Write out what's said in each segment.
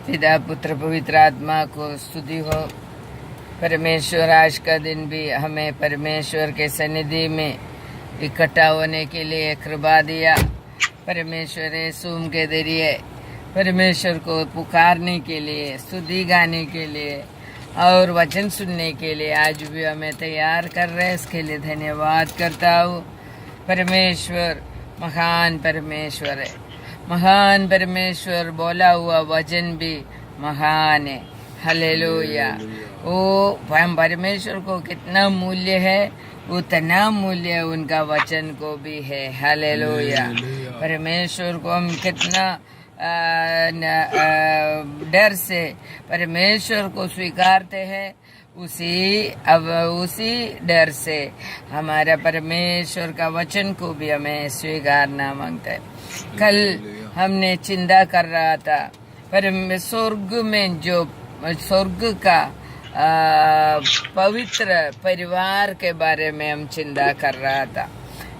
पिता पुत्र पवित्र आत्मा को स्तुति हो। परमेश्वर आज का दिन भी हमें परमेश्वर के सन्निधि में इकट्ठा होने के लिए कृपा दिया। परमेश्वर यीशु के जरिए परमेश्वर को पुकारने के लिए, स्तुति गाने के लिए और वचन सुनने के लिए आज भी हमें तैयार कर रहे हैं। इसके लिए धन्यवाद करता हूँ। परमेश्वर महान परमेश्वर है। महान परमेश्वर बोला हुआ वचन भी महान है। हालेलुया। वो परमेश्वर को कितना मूल्य है उतना मूल्य उनका वचन को भी है। हालेलुया। परमेश्वर को हम कितना डर से परमेश्वर को स्वीकारते हैं, उसी डर से हमारा परमेश्वर का वचन को भी हमें स्वीकारना मांगता है। कल हमने चिंता कर रहा था स्वर्ग में जो स्वर्ग का पवित्र परिवार के बारे में हम चिंता कर रहा था।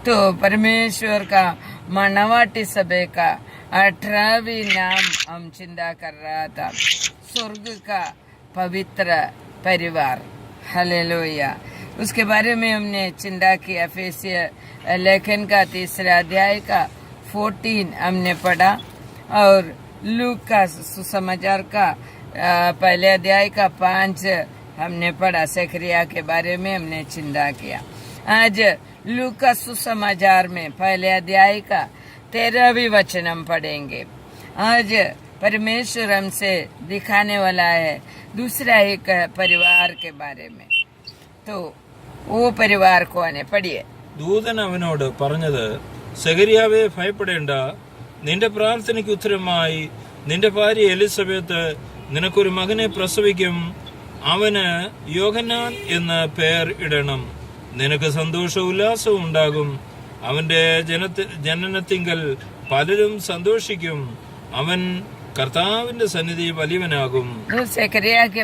तो परमेश्वर का मानवाटी सभा का 18वीं नाम हम चिंता कर रहा था, स्वर्ग का पवित्र परिवार। हालेलुया। उसके बारे में हमने चिंता किया। एफेसिय लेखन का 3 अध्याय का 14 हमने पढ़ा और लूक का सुसमाचार का 1 अध्याय का 5 हमने पढ़ा। जकरिया के बारे में हमने चिंता किया। आज लूक का सुसमाचार में 1 अध्याय का 13वीं वचन हम पढ़ेंगे। आज परमेश्वर हमसे दिखाने वाला है दूसरा एक परिवार के बारे में। तो वो परिवार कौन है? पढ़िए। ദൂതൻ അവനോട് പറഞ്ഞത്, സെഖര്യാവേ ഭയപ്പെടേണ്ട, നിന്റെ പ്രാർത്ഥനയ്ക്ക് ഉത്തരമായി നിന്റെ ഭാര്യ എലിസബത്ത് നിനക്കൊരു മകനെ പ്രസവിക്കും. അവന് യോഹന്നാൻ എന്ന് പേർ ഇടണം. നിനക്ക് സന്തോഷവും ഉല്ലാസവും ഉണ്ടാകും. അവന്റെ ജനനത്തിങ്കൽ പലരും സന്തോഷിക്കും. അവൻ कर्ताविന്റെ സന്നിധി വലിയവനാകും. जकरिया के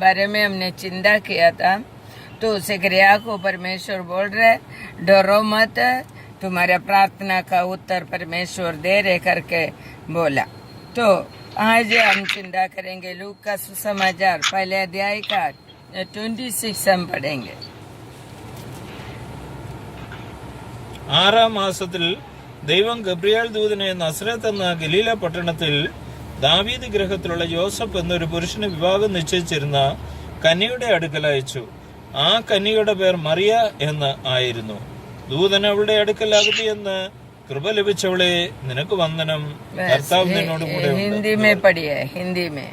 बारे में हमने चिंता किया था। तो जकरिया को परमेश्वर बोल रहे, डरो मत, तुम्हारे प्रार्थना का उत्तर परमेश्वर दे रहे करके बोला। तो आज हम चिंता करेंगे लूक का सुसमाचार 1 अध्याय का 26 हम पढ़ेंगे। 6-ാം മാസത്തിൽ ദൈവം ഗബ്രിയേൽ ദൂതനെ നസ്രത്ത് എന്ന ഗലീല പട്ടണത്തിൽ ദാവീദ് ഗൃഹത്തിലുള്ള യോസഫ് എന്നൊരു പുരുഷന് വിവാഹം നിശ്ചയിച്ചിരുന്ന കന്യയുടെ അടുക്കൽ അയച്ചു. ആ കന്യയുടെ പേർ മറിയ എന്ന് ആയിരുന്നു. ദൂതൻ അവളുടെ അടുക്കൽ അകത്തി എന്ന്, കൃപ ലഭിച്ചവളെ നിനക്ക് വന്ദനം, കർത്താവ് നിന്നോട് കൂടെ. हिंदी में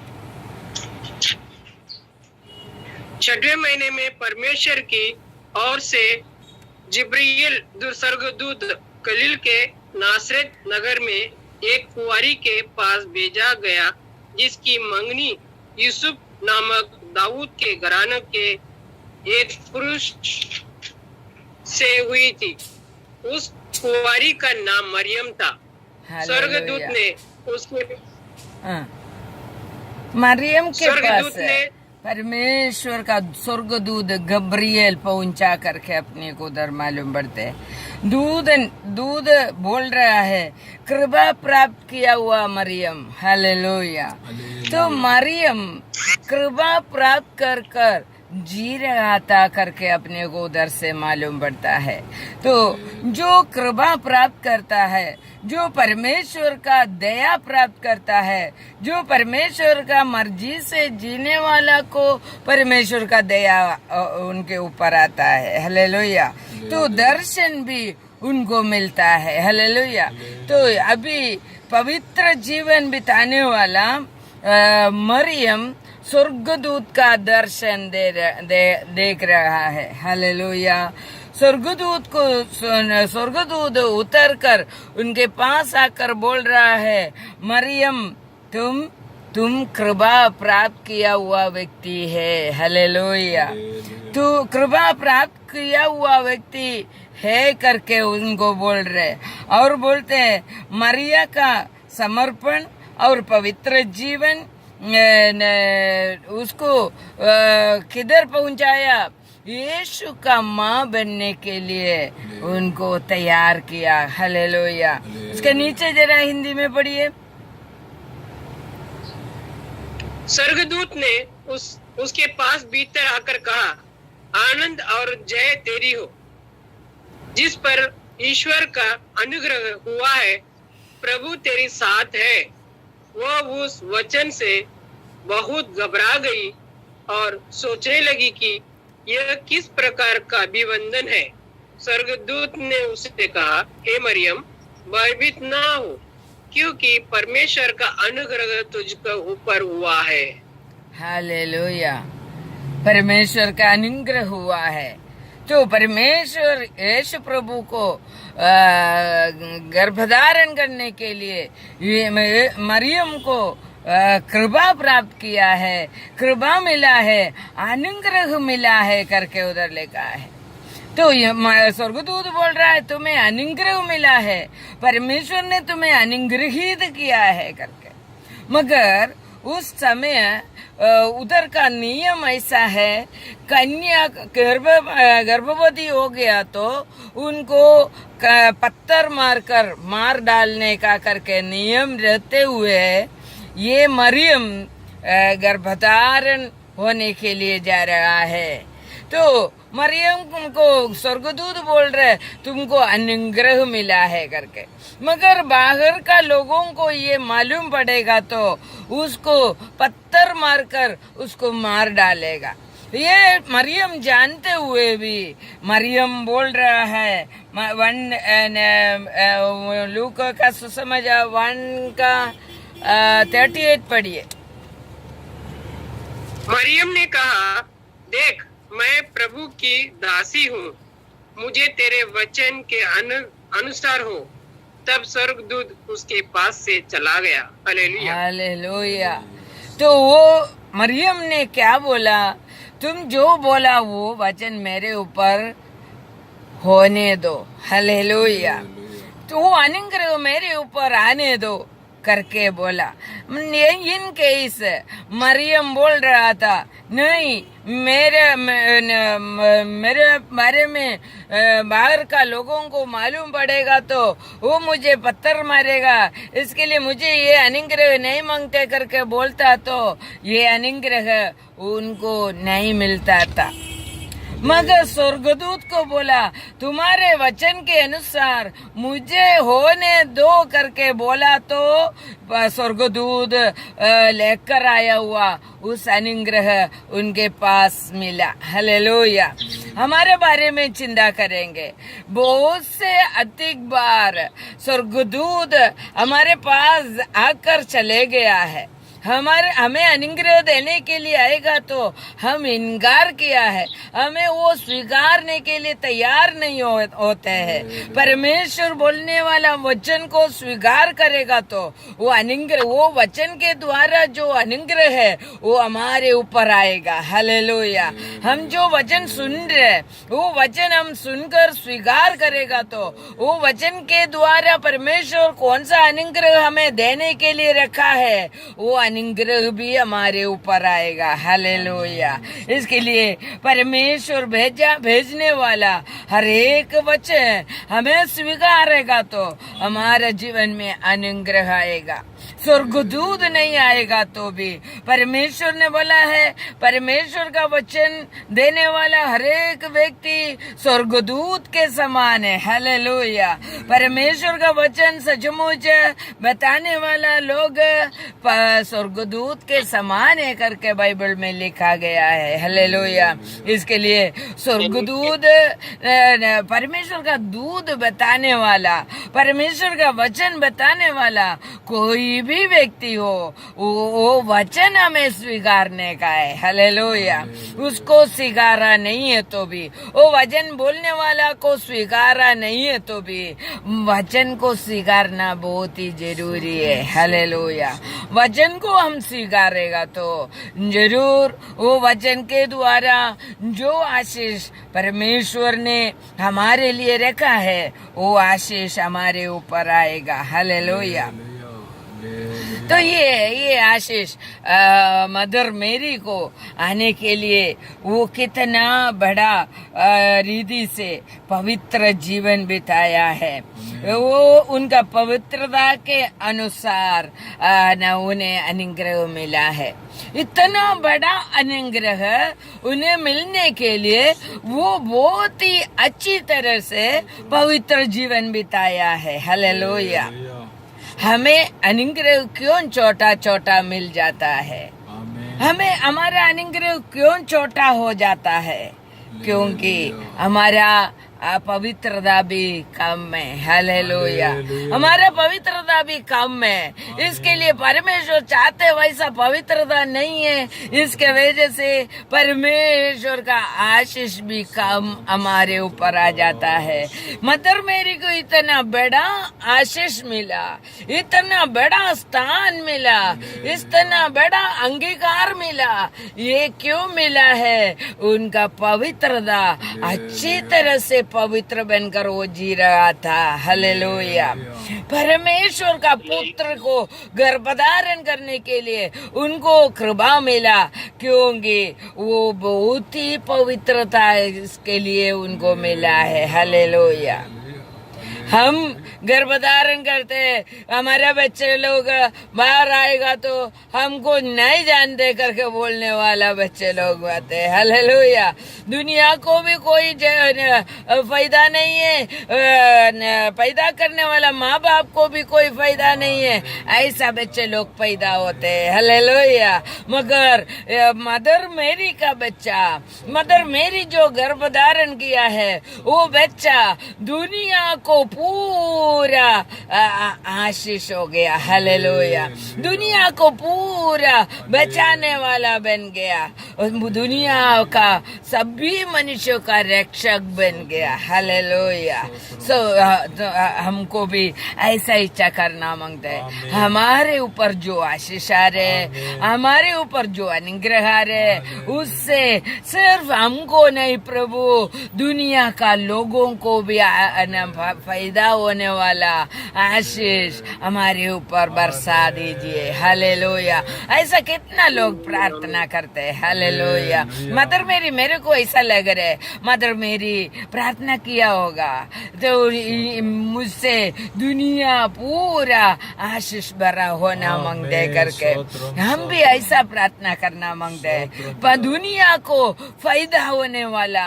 6वें महीने में परमेश्वर की ओर से जिब्रील स्वर्गदूत गलील के नासरत नगर में एक कुंवारी के पास भेजा गया, जिसकी मंगनी यूसुफ नामक दाऊद के घराने के एक पुरुष से हुई थी। उस कुंवारी का नाम मरियम था। स्वर्गदूत ने उसके मरियम के पास परमेश्वर का स्वर्गदूत गब्रिएल पहुंचा करके अपने को उधर मालूम पड़ते हैं। दूध बोल रहा है, कृपा प्राप्त किया हुआ मरियम। हालेलुया। तो मरियम कृपा प्राप्त कर जी रहा था करके अपने को उधर से मालूम पड़ता है। तो जो कृपा प्राप्त करता है, जो परमेश्वर का दया प्राप्त करता है, जो परमेश्वर का मर्जी से जीने वाला को परमेश्वर का दया उनके ऊपर आता है। हालेलुया। तो दर्शन भी उनको मिलता है। हालेलुया। तो अभी पवित्र जीवन बिताने वाला मरियम स्वर्गदूत का दर्शन देख रहा है। हालेलुया। स्वर्गदूत उतर कर उनके पास आकर बोल रहा है, मरियम तुम कृपा प्राप्त किया हुआ व्यक्ति है। हालेलुया। तू कृपा प्राप्त किया हुआ व्यक्ति है करके उनको बोल रहे और बोलते हैं मरिया का समर्पण और पवित्र जीवन उसको किधर पहुंचाया? यीशु का माँ बनने के लिए उनको तैयार किया। हालेलुया। उसके नीचे जरा हिंदी में पढ़िए। स्वर्गदूत ने उसके पास भीतर आकर कहा, आनंद और जय तेरी हो, जिस पर ईश्वर का अनुग्रह हुआ है, प्रभु तेरे साथ है। वह उस वचन से बहुत घबरा गई और सोचने लगी कि यह किस प्रकार का अभिवंदन है। स्वर्गदूत ने उससे कहा, हे मरियम, भयभीत ना हो, क्योंकि परमेश्वर का अनुग्रह तुझको ऊपर हुआ है। हालेलुया, परमेश्वर का अनुग्रह हुआ है। तो परमेश्वर यीशु प्रभु को गर्भधारण करने के लिए मरियम को कृपा प्राप्त किया है, कृपा मिला है, अनुग्रह मिला है करके उधर लिखा है। तो स्वर्गदूत बोल रहा है तुम्हें अनुग्रह मिला है, परमेश्वर ने तुम्हें अनुग्रहित किया है करके। मगर उस समय उधर का नियम ऐसा है, कन्या गर्भवती हो गया तो उनको पत्थर मार डालने का करके नियम रहते हुए ये मरियम गर्भधारण होने के लिए जा रहा है। तो मरियम को स्वर्गदूत बोल रहे तुमको अनुग्रह मिला है करके, मगर बाहर का लोगों को ये मालूम पड़ेगा तो उसको पत्थर मारकर उसको मार डालेगा। ये मरियम जानते हुए भी मरियम बोल रहा है, लूक का सुसमाचार 1 का 38 पढ़िए। मरियम ने कहा, देख मैं प्रभु की दासी हूँ, मुझे तेरे वचन के अनुसार हो। तब स्वर्गदूत उसके पास से चला गया। Hallelujah, hallelujah. तो वो मरियम ने क्या बोला, तुम जो बोला वो वचन मेरे ऊपर होने दो। हालेलुया। तो वो अनुग्रह मेरे ऊपर आने दो करके बोला। इन केस मरियम बोल रहा था, नहीं मेरे बारे में बाहर का लोगों को मालूम पड़ेगा तो वो मुझे पत्थर मारेगा, इसके लिए मुझे ये अनुग्रह नहीं मांगते करके बोलता तो ये अनुग्रह उनको नहीं मिलता था। मगर स्वर्गदूत को बोला तुम्हारे वचन के अनुसार मुझे होने दो करके बोला तो स्वर्गदूत लेकर आया हुआ उस अनुग्रह उनके पास मिला। हालेलुया। हमारे बारे में चिंता करेंगे, बहुत से अधिक बार स्वर्गदूत हमारे पास आकर चले गया है, हमें अनुग्रह देने के लिए आएगा तो हम इनकार किया है, हमें वो स्वीकारने के लिए तैयार नहीं होते हैं। परमेश्वर बोलने वाला वचन को स्वीकार करेगा तो वो अनुग्रह, वो वचन के द्वारा जो अनुग्रह है वो हमारे ऊपर आएगा। हालेलुया। हम जो वचन सुन रहे वो वचन हम सुनकर स्वीकार करेगा तो वो वचन के द्वारा परमेश्वर कौन सा अनुग्रह हमें देने के लिए रखा है वो अनुग्रह भी हमारे ऊपर आएगा। हालेलुया। इसके लिए परमेश्वर भेजने वाला हर एक वचन हमें स्वीकारेगा तो हमारे जीवन में अनुग्रह आएगा। स्वर्गदूत नहीं आएगा तो भी परमेश्वर ने बोला है, परमेश्वर का वचन देने वाला हर एक व्यक्ति स्वर्गदूत के समान है। हालेलुया। परमेश्वर का वचन सचमुच बताने वाला लोग स्वर्गदूत के समान है करके बाइबल में लिखा गया है। हालेलुया। इसके लिए स्वर्गदूत परमेश्वर का दूत बताने वाला, परमेश्वर का वचन बताने वाला कोई भी व्यक्ति हो वो वचन हमें स्वीकारने का है। हालेलुया। उसको स्वीकारा नहीं है तो भी, वो वचन बोलने वाला को स्वीकारा नहीं है तो भी वचन को स्वीकारना बहुत ही जरूरी है। हालेलुया। वचन को हम स्वीकारेगा तो जरूर वो वचन के द्वारा जो आशीष परमेश्वर ने हमारे लिए रखा है वो आशीष हमारे ऊपर आएगा। हालेलुया। तो ये आशीष मदर मेरी को आने के लिए वो कितना बड़ा रीति से पवित्र जीवन बिताया है, वो उनका पवित्रता के अनुसार न उन्हें अनुग्रह मिला है। इतना बड़ा अनुग्रह उन्हें मिलने के लिए वो बहुत ही अच्छी तरह से पवित्र जीवन बिताया है। हालेलुया। हमें अनुग्रह क्यों छोटा छोटा मिल जाता है? हमें हमारा अनुग्रह क्यों छोटा हो जाता है? क्योंकि हमारा पवित्रता भी कम है। हालेलुया। हमारा पवित्रता भी कम है, इसके लिए परमेश्वर चाहते वैसा पवित्रता नहीं है, इसके वजह से परमेश्वर का आशीष भी कम हमारे ऊपर आ जाता है। मदर मेरी को इतना बड़ा आशीष मिला, इतना बड़ा स्थान मिला, इतना बड़ा अंगीकार मिला। ये क्यों मिला है? उनका पवित्रता अच्छी तरह से पवित्र बनकर वो जी रहा था। हालेलुया। परमेश्वर का पुत्र को गर्भधारण करने के लिए उनको कृपा मिला, क्योंकि वो बहुत ही पवित्रता इसके लिए उनको मिला है। हालेलुया। हम गर्भधारण करते हैं, हमारे बच्चे लोग बाहर आएगा तो हमको नहीं जानते करके बोलने वाला बच्चे लोग आते हैं। हालेलुया। दुनिया को भी कोई फायदा नहीं है, पैदा करने वाला माँ बाप को भी कोई फायदा नहीं है, ऐसा बच्चे लोग पैदा होते हैं। हालेलुया। मगर मदर मेरी का बच्चा, मदर मेरी जो गर्भधारण किया है, वो बच्चा दुनिया को पूरा आशीष हो गया। हालेलुया। दुनिया को पूरा बचाने वाला बन गया, दुनिया का सभी मनुष्यों का रक्षक बन गया। हालेलुया। हमको भी ऐसा इच्छा करना मांगते हैं। हमारे ऊपर जो आशीष आ रहे, हमारे ऊपर जो अनुग्रह आ रहे, उससे सिर्फ हमको नहीं प्रभु, दुनिया का लोगों को भी फायदा होने वाला आशीष हमारे ऊपर बरसा दीजिए। हालेलुया। ऐसा कितना लोग प्रार्थना करते हैं। हालेलुया। मदर मेरी, मेरे को ऐसा लग रहा है मदर मेरी प्रार्थना किया होगा तो मुझसे दुनिया पूरा आशीष भरा होना मांगते करके हम भी ऐसा प्रार्थना करना मांगते हैं। पर दुनिया को फायदा होने वाला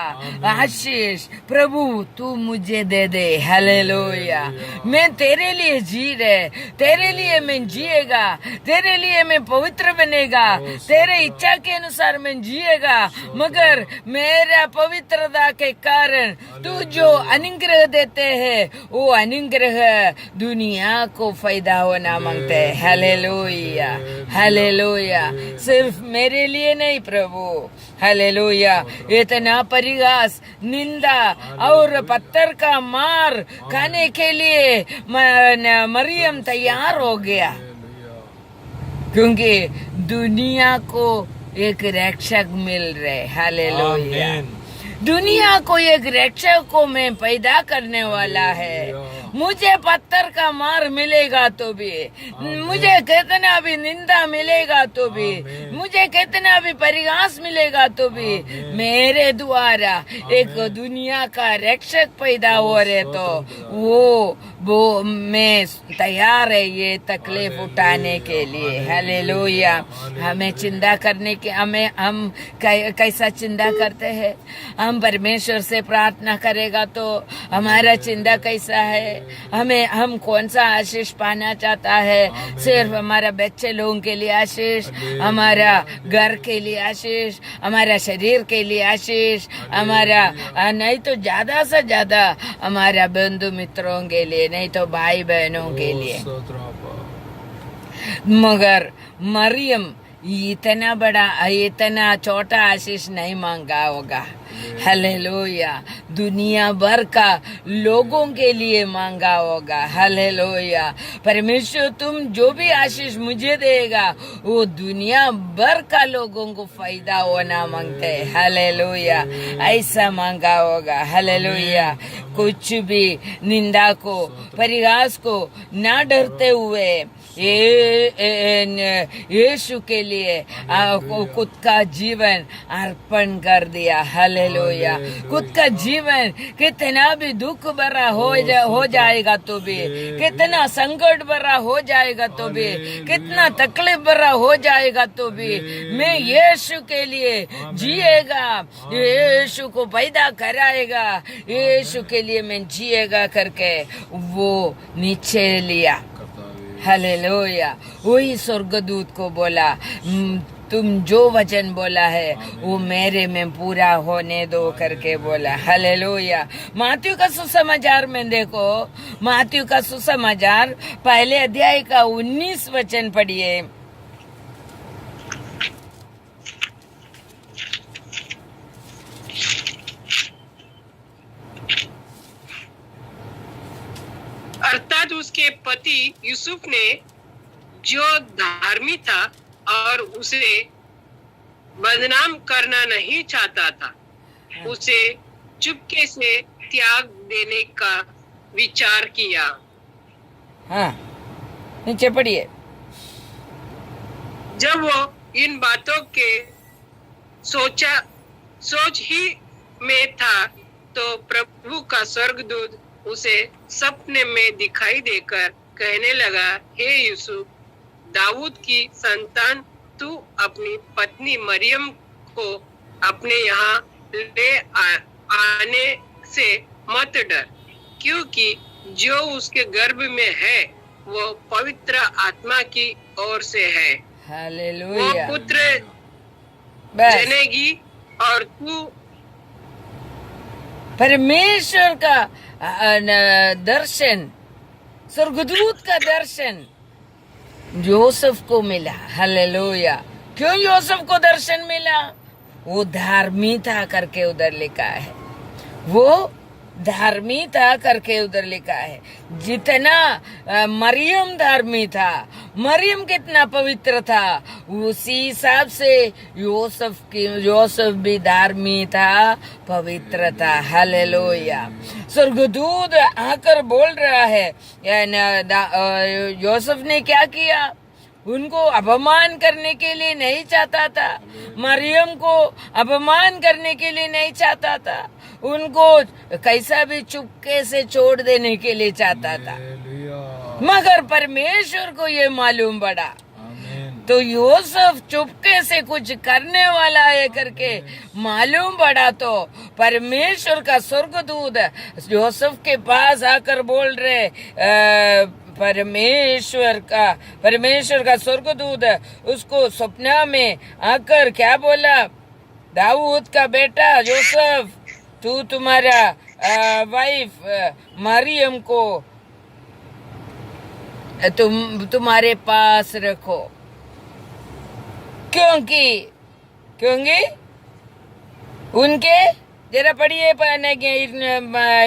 आशीष प्रभु तू मुझे दे दे। हालेलुया। मैं तेरे लिए जी रहे, तेरे लिए मैं जिएगा, तेरे लिए मैं पवित्र बनेगा, तेरे इच्छा के अनुसार मैं जिएगा। मगर मेरा पवित्रता के कारण तू जो अनुग्रह देते हैं, वो अनुग्रह दुनिया को फायदा होना मांगते हैं। हालेलुया। हालेलुया। सिर्फ मेरे लिए नहीं प्रभु। हालेलुया। इतना परिहास, निंदा और पत्थर का मार खाने के लिए मरियम तैयार हो गया, क्योंकि दुनिया को एक रक्षक मिल रहे। हालेलुया। दुनिया को एक रक्षक को मैं पैदा करने वाला है। मुझे पत्थर का मार मिलेगा तो भी, मुझे कितना भी निंदा मिलेगा तो भी, मुझे कितना भी परिहास मिलेगा तो भी, मेरे द्वारा एक दुनिया का रक्षक पैदा हो रहे तो वो मैं तैयार है ये तकलीफ उठाने के लिए। हालेलुया। हमें चिंता करने के, हम कैसा चिंता करते हैं? हम परमेश्वर से प्रार्थना करेगा तो हमारा चिंता कैसा है? हम कौन सा आशीष पाना चाहता है? सिर्फ हमारा बच्चे लोगों के लिए आशीष, हमारा घर के लिए आशीष, हमारा शरीर के लिए आशीष, हमारा नहीं तो ज्यादा से ज्यादा हमारा बंधु मित्रों के लिए, नहीं तो भाई बहनों के लिए। मगर मरियम इतना छोटा आशीष नहीं मांगा होगा। हालेलुया। दुनिया भर का लोगों के लिए मांगा होगा। हालेलुया। परमेश्वर तुम जो भी आशीष मुझे देगा वो दुनिया भर का लोगों को फायदा होना मांगते हैं। हालेलुया। ऐसा मांगा होगा। हालेलुया। कुछ भी निंदा को, परिहास को ना डरते हुए यीशु के लिए खुद का जीवन अर्पण कर दिया। हालेलुया। खुद का जीवन कितना भी दुख भरा हो जाएगा तो भी, कितना संकट भरा हो जाएगा तो भी, कितना तकलीफ भरा हो जाएगा तो भी, मैं यीशु के लिए जिएगा, यीशु को पैदा कराएगा, यीशु के लिए मैं जिएगा करके वो नीचे लिया। हालेलुया। वही स्वर्गदूत को बोला, तुम जो वचन बोला है वो मेरे में पूरा होने दो करके बोला। हालेलुया। मात्यु का सुसमाचार में देखो, मात्यु का सुसमाचार पहले अध्याय का 19 वचन पढ़िए। अर्थात उसके पति यूसुफ ने जो धार्मिक था और उसे बदनाम करना नहीं चाहता था, उसे चुपके से त्याग देने का विचार किया। हाँ, नीचे पढ़िए। जब वो इन बातों के सोच ही में था तो प्रभु का स्वर्गदूत उसे सपने में दिखाई देकर कहने लगा, हे यूसुफ, दाऊद की संतान, तू अपनी पत्नी मरियम को अपने यहाँ ले आने से मत डर, क्योंकि जो उसके गर्भ में है वो पवित्र आत्मा की ओर से है। हालेलुया। वो पुत्र जनेगी और तू परमेश्वर का दर्शन, स्वर्गदूत का दर्शन योसेफ को मिला। हालेलुया। क्यों योसेफ को दर्शन मिला? वो धार्मिक था करके उधर लिखा है, वो धार्मिक था करके उधर लिखा है। जितना मरियम धार्मिक था, मरियम कितना पवित्र था, उसी हिसाब से योसेफ भी धार्मिक था, पवित्र था। हालेलुया। स्वर्गदूत आकर बोल रहा है, योसेफ ने क्या किया? उनको अपमान करने के लिए नहीं चाहता था, मरियम को अपमान करने के लिए नहीं चाहता था, उनको कैसा भी चुपके से छोड़ देने के लिए चाहता था, मगर परमेश्वर को ये मालूम पड़ा तो योसेफ चुपके से कुछ करने वाला है करके मालूम पड़ा तो परमेश्वर का स्वर्गदूत योसेफ के पास आकर बोल रहे, परमेश्वर का स्वर्गदूत उसको सपना में आकर क्या बोला? दाऊद का बेटा योसेफ, तू तुम्हारा वाइफ मरियम को तुम्हारे पास रखो, क्योंकि उनके, जरा पढ़िए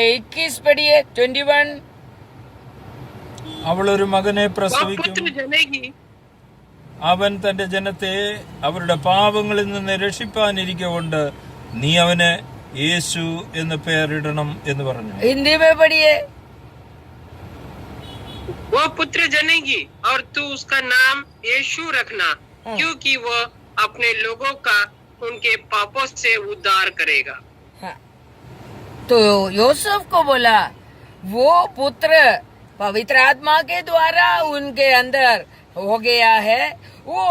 21 पढ़िए 21। അവൾ ഒരു മകനെ वो പ്രസവിക്കും, पुत्र जनेगी അവൻ തന്റെ ജനത്തെ അവരുടെ പാപങ്ങളിൽ നിന്ന് രക്ഷിപ്പാനിരിക്കൊണ്ട് നീ അവന് യേശു എന്ന് പേരിടണം എന്ന് പറഞ്ഞു. हिंदी में पढ़िए। वो पुत्र जनेगी और तू उसका नाम यीशु रखना, क्योंकि वो अपने लोगों का उनके पापों से उद्धार करेगा। हाँ। तो योसेफ को बोला वो पुत्र पवित्र आत्मा के द्वारा उनके अंदर हो गया है, वो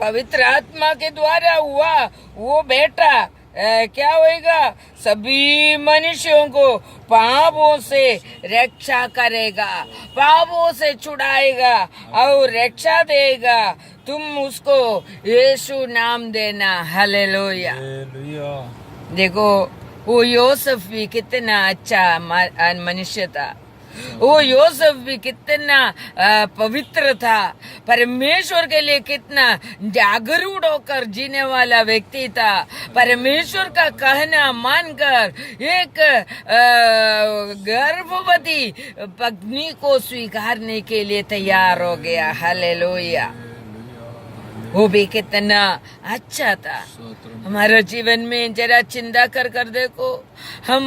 पवित्र आत्मा के द्वारा हुआ वो बेटा क्या होएगा? सभी मनुष्यों को पापों से रक्षा करेगा, पापों से छुड़ाएगा और रक्षा देगा। तुम उसको यीशु नाम देना। हालेलुया। देखो वो योसेफ भी कितना अच्छा मनुष्य था, वो योसेफ भी कितना पवित्र था, परमेश्वर के लिए कितना जागरूक होकर जीने वाला व्यक्ति था, परमेश्वर का कहना मानकर एक गर्भवती पत्नी को स्वीकारने के लिए तैयार हो गया। हालेलुया। वो भी कितना अच्छा था। हमारे जीवन में जरा चिंता कर कर देखो, हम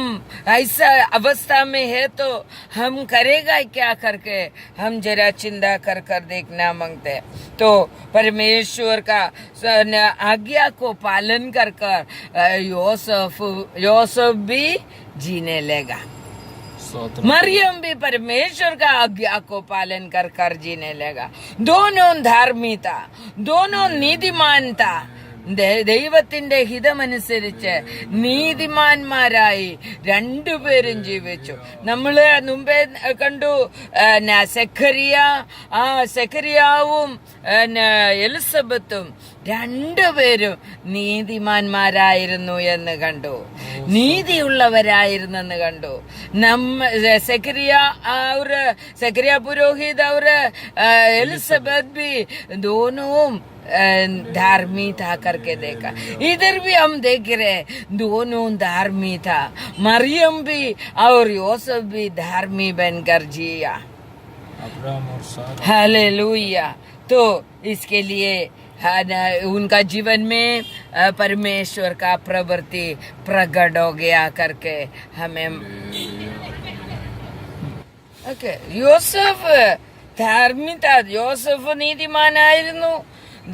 ऐसा अवस्था में है तो हम करेगा क्या करके हम जरा चिंता कर कर देखना मांगते। तो परमेश्वर का आज्ञा को पालन कर कर यूसुफ भी जीने लगा। मरियम भी परमेश्वर का आज्ञा को पालन कर कर जीने लगा। दोनों धार्मिकता, दोनों നീതിമാൻता, ദൈവത്തിന്റെ ഹിതമനുസരിച്ച് നീതിമാന്മാരായി രണ്ടുപേരും ജീവിച്ചു. നമ്മള് മുമ്പേ കണ്ടു സെഖരിയാവും എലിസബത്തും രണ്ടുപേരും നീതിമാന്മാരായിരുന്നു എന്ന് കണ്ടു, നീതിയുള്ളവരായിരുന്നെന്ന് കണ്ടു. സെഖരിയ പുരോഹിത് और एलिजाबेथ भी दोनों धार्मिक था करके देखा। इधर भी हम देख रहे दोनों धार्मिक था। मरियम भी और यूसुफ भी धार्मिक बनकर जिया। हालेलुया। तो इसके लिए उनका जीवन में परमेश्वर का प्रवृत्ति प्रकट हो गया करके हमें യൂസഫ് ധാർമ്മികത, യൂസഫ് നീതിമാനായിരുന്നു.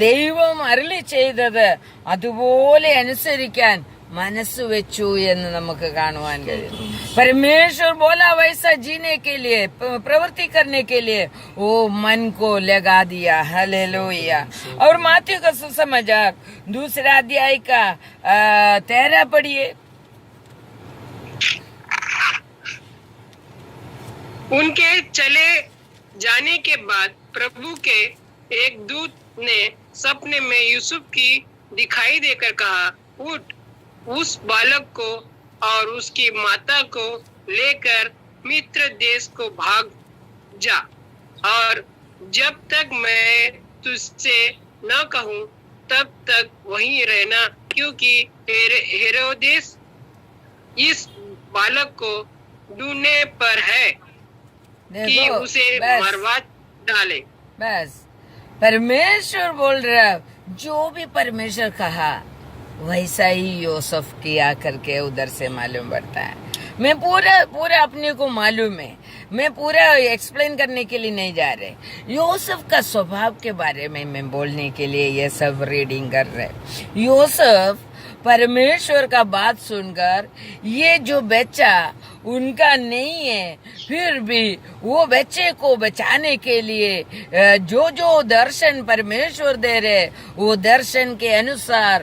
ദൈവം അരുളി ചെയ്തത് അതുപോലെ അനുസരിക്കാൻ മനസ്സ് വെച്ചു എന്ന് നമുക്ക് കാണുവാൻ കഴിയും. परमेश्वर बोला वैसा जीने के लिए, प्रवृत्ति करने के लिए वो मन को लगा दिया। हालेलुया। और मात्यु का सुसमाचार 2 अध्याय का 13 पढ़िए। उनके चले जाने के बाद प्रभु के एक दूत ने सपने में यूसुफ की दिखाई देकर कहा, उठ, उस बालक को और उसकी माता को लेकर मिस्र देश को भाग जा, और जब तक मैं तुझसे न कहूं तब तक वहीं रहना, क्योंकि हेरोदेस इस बालक को ढूंढने पर है कि उसे मरवा डाले। बस परमेश्वर बोल रहा, जो भी परमेश्वर कहा वैसा ही यूसुफ किया करके उधर से मालूम पड़ता है। मैं पूरा अपने को मालूम है, मैं पूरा एक्सप्लेन करने के लिए नहीं जा रहे। यूसुफ का स्वभाव के बारे में मैं बोलने के लिए ये सब रीडिंग कर रहे। यूसुफ परमेश्वर का बात सुनकर ये जो बच्चा उनका नहीं है, फिर भी वो बच्चे को बचाने के लिए जो जो दर्शन परमेश्वर दे रहे वो दर्शन के अनुसार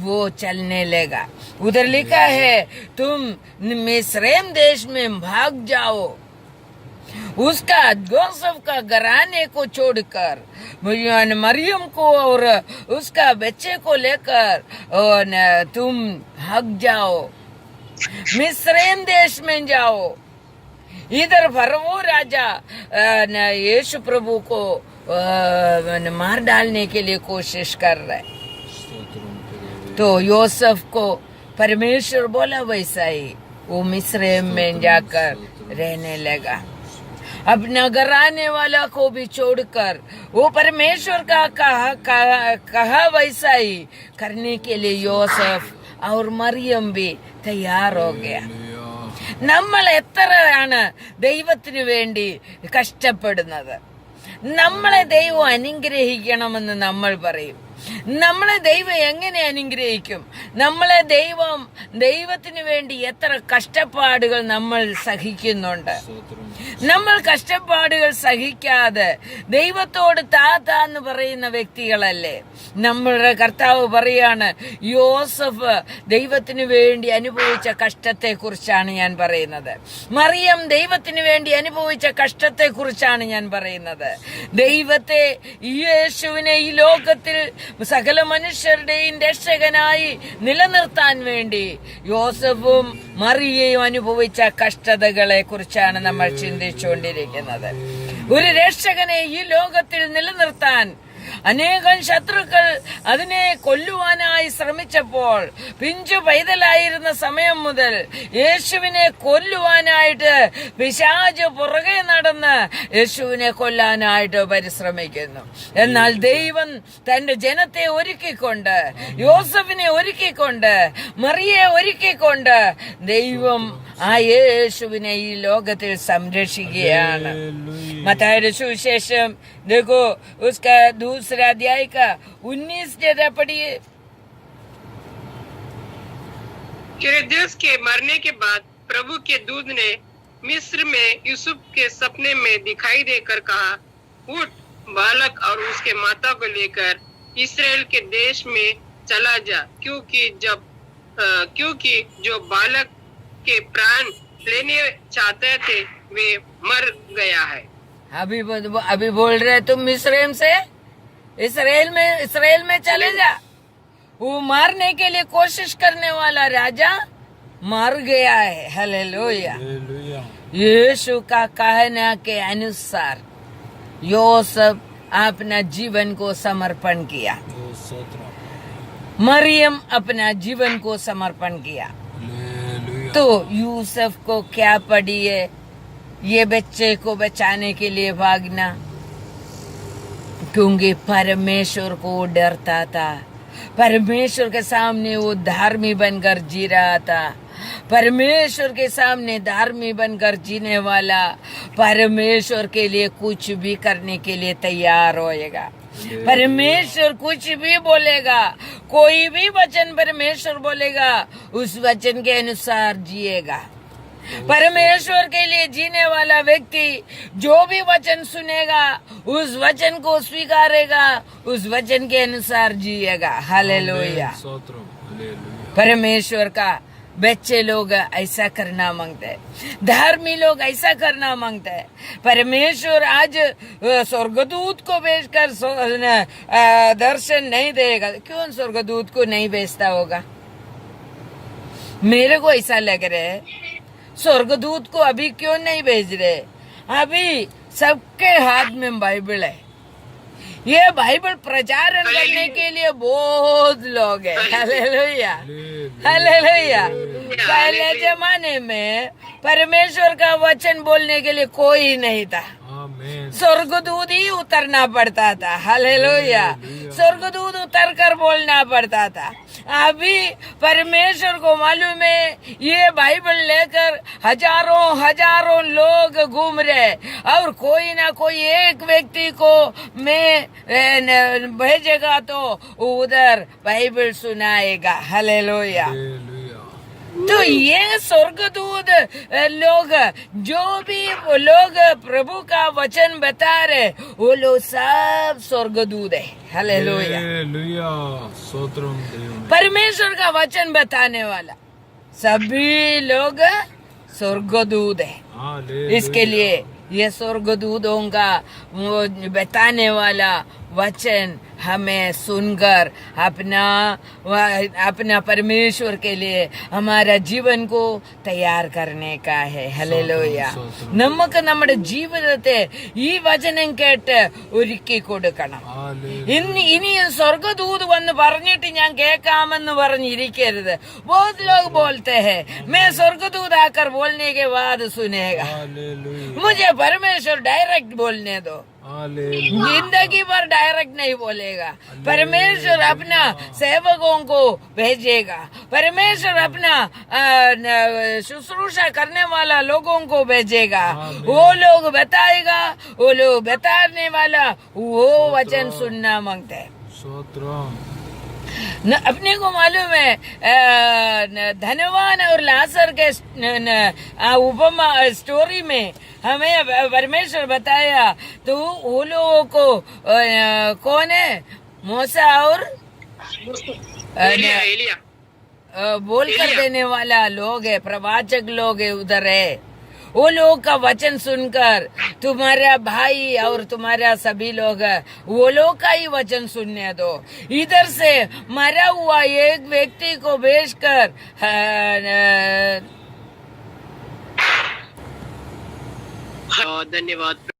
वो चलने लगा। उधर लिखा है, तुम मिस्रैम देश में भाग जाओ, उसका यूसुफ का घराने को छोड़कर मरियम को और उसका बच्चे को लेकर तुम भाग जाओ, मिस्रैम देश में जाओ। इधर फरवो राजा यीशु प्रभु को मार डालने के लिए कोशिश कर रहे। तो यूसुफ को परमेश्वर बोला वैसा ही वो मिस्रैम में जाकर रहने लगा। अपना घराने वाला को भी छोड़कर वो परमेश्वर का कहा वैसा ही करने के लिए यूसुफ और मरियम भी तैयार हो गया। നമ്മൾ എത്രയാണ് ദൈവത്തിനു വേണ്ടി കഷ്ടപ്പെടുന്നത്. നമ്മളെ ദൈവം അനുഗ്രഹിക്കണമെന്ന് നമ്മൾ പറയും. നമ്മളെ ദൈവം എങ്ങനെ അനുഗ്രഹിക്കും? നമ്മളെ ദൈവത്തിന് വേണ്ടി എത്ര കഷ്ടപ്പാടുകൾ നമ്മൾ സഹിക്കുന്നുണ്ട്. നമ്മൾ കഷ്ടപ്പാടുകൾ സഹിക്കാതെ ദൈവത്തോട് താന്ന് പറയുന്ന വ്യക്തികളല്ലേ. നമ്മളുടെ കർത്താവ് പറയാണ്, യോസഫ് ദൈവത്തിന് വേണ്ടി അനുഭവിച്ച കഷ്ടത്തെ കുറിച്ചാണ് ഞാൻ പറയുന്നത്. മറിയം ദൈവത്തിന് വേണ്ടി അനുഭവിച്ച കഷ്ടത്തെ കുറിച്ചാണ് ഞാൻ പറയുന്നത്. ദൈവത്തെ, യേശുവിനെ ഈ ലോകത്തിൽ സകല മനുഷ്യരുടെയും രക്ഷകനായി നിലനിർത്താൻ വേണ്ടി യോസഫും മറിയയും അനുഭവിച്ച കഷ്ടതകളെ കുറിച്ചാണ് നമ്മൾ ചിന്തിച്ചുകൊണ്ടിരിക്കുന്നത്. ഒരു രക്ഷകനെ ഈ ലോകത്തിൽ നിലനിർത്താൻ അനേകം ശത്രുക്കൾ അതിനെ കൊല്ലുവാനായി ശ്രമിച്ചപ്പോൾ പിഞ്ചു പൈതലായിരുന്ന സമയം മുതൽ യേശുവിനെ കൊല്ലുവാനായിട്ട് പിശാച് പുറകെ നടന്ന് യേശുവിനെ കൊല്ലാനായിട്ട് പരിശ്രമിക്കുന്നു. എന്നാൽ ദൈവം തന്റെ ജനത്തെ ഒരുക്കിക്കൊണ്ട്, യോസഫിനെ ഒരുക്കിക്കൊണ്ട്, മറിയെ ഒരുക്കിക്കൊണ്ട് ദൈവം ആ യേശുവിനെ ഈ ലോകത്തിൽ സംരക്ഷിക്കുകയാണ്. मत्ती सुविशेषम देखो उसका दूसरा अध्याय का 19 जरा पढ़िए। हेरोदेस के मरने के बाद प्रभु के दूत ने मिस्र में यूसुफ के सपने में दिखाई देकर कहा, उठ, बालक और उसके माता को लेकर इस्राएल के देश में चला जा, क्योंकि जो बालक के प्राण लेने चाहते थे वे मर गया है। अभी बोल रहे तुम मिस्रैम से इसराइल में चले जा। वो मारने के लिए कोशिश करने वाला राजा मर गया है। हालेलुया। यीशु का कहने के अनुसार यूसुफ अपना जीवन को समर्पण किया, मरियम अपना जीवन को समर्पण किया। तो यूसुफ को क्या पड़ी है? ये बच्चे को बचाने के लिए भागना, क्योंकि परमेश्वर को डरता था। परमेश्वर के सामने वो धार्मिक बनकर जी रहा था। परमेश्वर के सामने धार्मिक बनकर जीने वाला परमेश्वर के लिए कुछ भी करने के लिए तैयार होएगा। परमेश्वर कुछ भी बोलेगा, कोई भी वचन परमेश्वर बोलेगा उस वचन के अनुसार जिएगा। परमेश्वर के लिए जीने वाला व्यक्ति जो भी वचन सुनेगा उस वचन को स्वीकारेगा, उस वचन के अनुसार जिएगा। हालेलुया। परमेश्वर का बच्चे लोग ऐसा करना मांगते हैं, धार्मिक लोग ऐसा करना मांगते हैं। परमेश्वर आज स्वर्गदूत को भेजकर दर्शन नहीं देगा। क्यों स्वर्गदूत को नहीं भेजता होगा? मेरे को ऐसा लग रहा है स्वर्गदूत को अभी क्यों नहीं भेज रहे? अभी सबके हाथ में बाइबल है। ये बाइबल प्रचारण करने के लिए बहुत लोग हैं। Hallelujah, hallelujah. पहले जमाने में परमेश्वर का वचन बोलने के लिए कोई नहीं था, स्वर्गदूत ही उतरना पड़ता था। हालेलुया। स्वर्गदूत उतर कर बोलना पड़ता था। अभी परमेश्वर को मालूम है ये बाइबल लेकर हजारों लोग घूम रहे, और कोई ना कोई एक व्यक्ति को मैं भेजेगा तो उधर बाइबल सुनाएगा। हालेलुया। तो ये स्वर्गदूत लोग, जो भी लोग प्रभु का वचन बता रहे, वो लोग सब स्वर्गदूत है। हालेलुया। परमेश्वर का वचन बताने वाला सभी लोग स्वर्गदूत है। इसके लिए ये स्वर्गदूतों का बताने वाला वचन हमें सुनकर अपना परमेश्वर के लिए हमारा जीवन को तैयार करने का है। ഹല്ലേലൂയ. നമുക്ക് നമ്മുടെ ജീവിതത്തെ ഈ വചനം കേട്ട് ഒരുക്കി കൊടുക്കണം. ഇനിയും സ്വർഗദൂത് വന്ന് പറഞ്ഞിട്ട് ഞാൻ കേൾക്കാമെന്ന് പറഞ്ഞിരിക്കരുത്. बहुत लोग बोलते हैं मैं स्वर्गदूत आकर बोलने के बाद सुनेगा। मुझे परमेश्वर डायरेक्ट बोलने दो। जिंदगी भर डायरेक्ट नहीं बोलेगा। परमेश्वर अपना सेवकों को भेजेगा। परमेश्वर अपना शुश्रूषा करने वाला लोगों को भेजेगा। वो लोग बताएगा, वो लोग बताने वाला वो वचन सुनना मांगते हैं। अपने को मालूम है धनवान और लाजर के उपमा स्टोरी में हमें परमेश्वर बताया, तो वो लोगों को कौन है? मूसा और एलिया बोल कर देने वाला लोग है, प्रवाचक लोग है उधर है। वो लोग का वचन सुनकर तुम्हारा भाई और तुम्हारा सभी लोग वो लोग का ही वचन सुनने दो। इधर से मरा हुआ एक व्यक्ति को भेजकर धन्यवाद।